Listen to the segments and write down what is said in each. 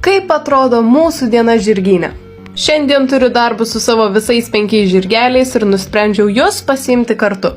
Kaip atrodo mūsų diena žirgyne? Šiandien turiu darbus su savo visais 5 žirgeliais ir nusprendžiau juos pasiimti kartu.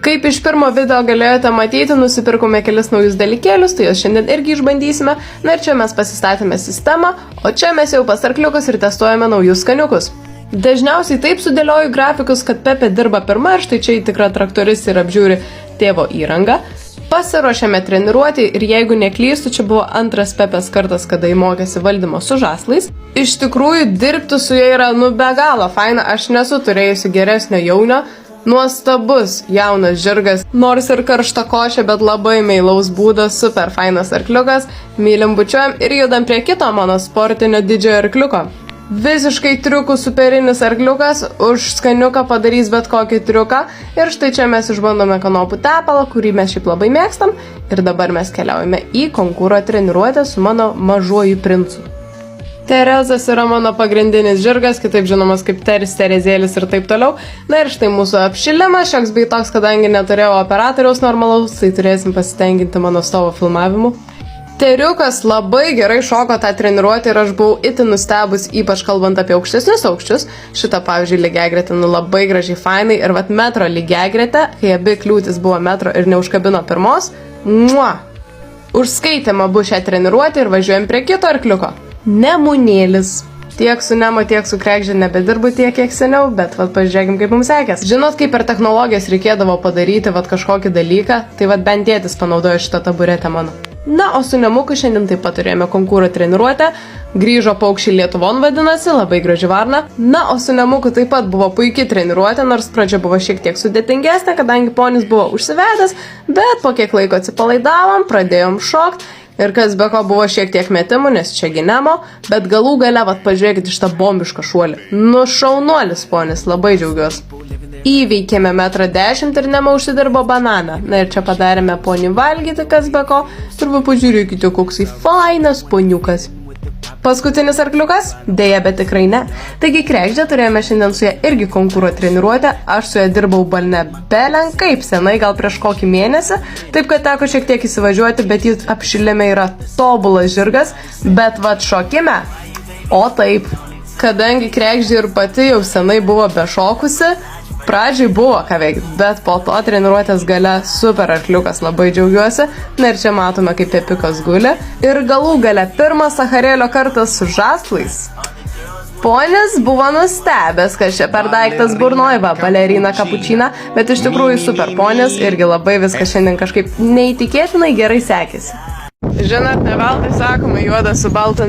Kaip iš pirmo video galėjote matyti, nusipirkome kelis naujus dalykėlius, tai juos šiandien irgi išbandysime. Na ir čia mes pasistatėme sistemą, o čia mes jau pas arkliukus ir testuojame naujus skaniukus. Dažniausiai taip sudėlioju grafikus, kad Pepė dirba pirma ir štai čia į tikrą traktoristą ir apžiūri tėvo įrangą. Pasiruošėme treniruoti ir jeigu neklystu, čia buvo antras Pepės kartas, kada įmokėsi valdymo su žąslais. Iš tikrųjų, dirbti su jie yra be galo faina, aš nesu turėjusi geresnio jaunio. Nuostabus jaunas žirgas, nors ir karšta košė, bet labai meilaus būdo, super fainas arkliukas, mylim bučiuojam ir judam prie kito mano sportinio didžiojo arkliuko. Visiškai triukų superinis arkliukas, už skaniuką padarys bet kokį triuką ir štai čia mes išbandome kanopų tepalą, kurį mes šiaip labai mėgstam ir dabar mes keliaujame į konkūro treniruotę su mano mažuoju princu. Terezas yra mano pagrindinis žirgas, kitaip žinomas kaip Teris, Terezėlis ir taip toliau. Na ir štai mūsų apšilimas, šioks bei toks, kadangi neturėjau operatoriaus normalaus, tai turėsim pasitenkinti mano savo filmavimu. Teriukas labai gerai šoko tą treniruotę ir aš buvau itin nustebus, ypač kalbant apie aukštesnius aukščius. Šitą, pavyzdžiui, lygiagretę labai gražiai fainai ir vat metro lygiagretę, kai abi kliūtis buvo metro ir neužkabino pirmos. Užskaitėm abu šią treniruotę ir važiuojam prie kito arkliuko. Nemunėlis. Tiek su Nemo, tiek su Krekžė nebedirbu tiek, kiek seniau, bet vat pažiūrėkim, kaip mums sekės. Žinot, kaip per technologijas reikėdavo padaryti vat kažkokį dalyką, tai vat bent tėtis panaudojo šitą taburetę mano. Na, o su Nemuku šiandien taip pat turėjome konkūro treniruotę, grįžo paukščiai Lietuvon vadinasi, labai graži varna. Na, o su Nemuku taip pat buvo puikiai treniruotė, nors pradžia buvo šiek tiek sudėtingesnė, kadangi ponis buvo užsivedęs, bet po kiek laiko atsipalaidavom, pradėjom šokt. Ir kas be ko buvo šiek tiek metimų, nes čia Nemo, bet galų gale, vat pažiūrėkit šitą bombišką šuolį. Nu šaunuolis ponis, labai džiaugiuosi. Įveikėme 1,10 m ir Nemo užsidirbo bananą. Na ir čia padarėme ponį valgyti, kas be ko. Ir va pažiūrėkite, koksai fainas poniukas. Paskutinis arkliukas? Deja, bet tikrai ne. Taigi Krekždę turėjome šiandien su ją irgi konkūro treniruotę. Aš su ją dirbau balne belenkaip senai, gal prieš kokį mėnesį. Taip, kad teko šiek tiek įsivažiuoti, bet jis apšilime yra tobulas žirgas. Bet vat šokime. O taip, kadangi Krekždė ir pati jau senai buvo bešokusi, pradžiai buvo ką veikti, bet po to treniruotės gale super arkliukas, labai džiaugiuosi. Na ir čia matome, kaip Pepikas guli. Ir galų gale pirmas Sacharėlio kartas su žąslais. Ponis buvo nustebęs, kad čia per daiktas burnoj, va, balerina kapučina, bet iš tikrųjų super ponis, irgi labai viskas šiandien kažkaip neįtikėtinai gerai sekėsi. Žinot, ne veltui sakoma, juoda su balta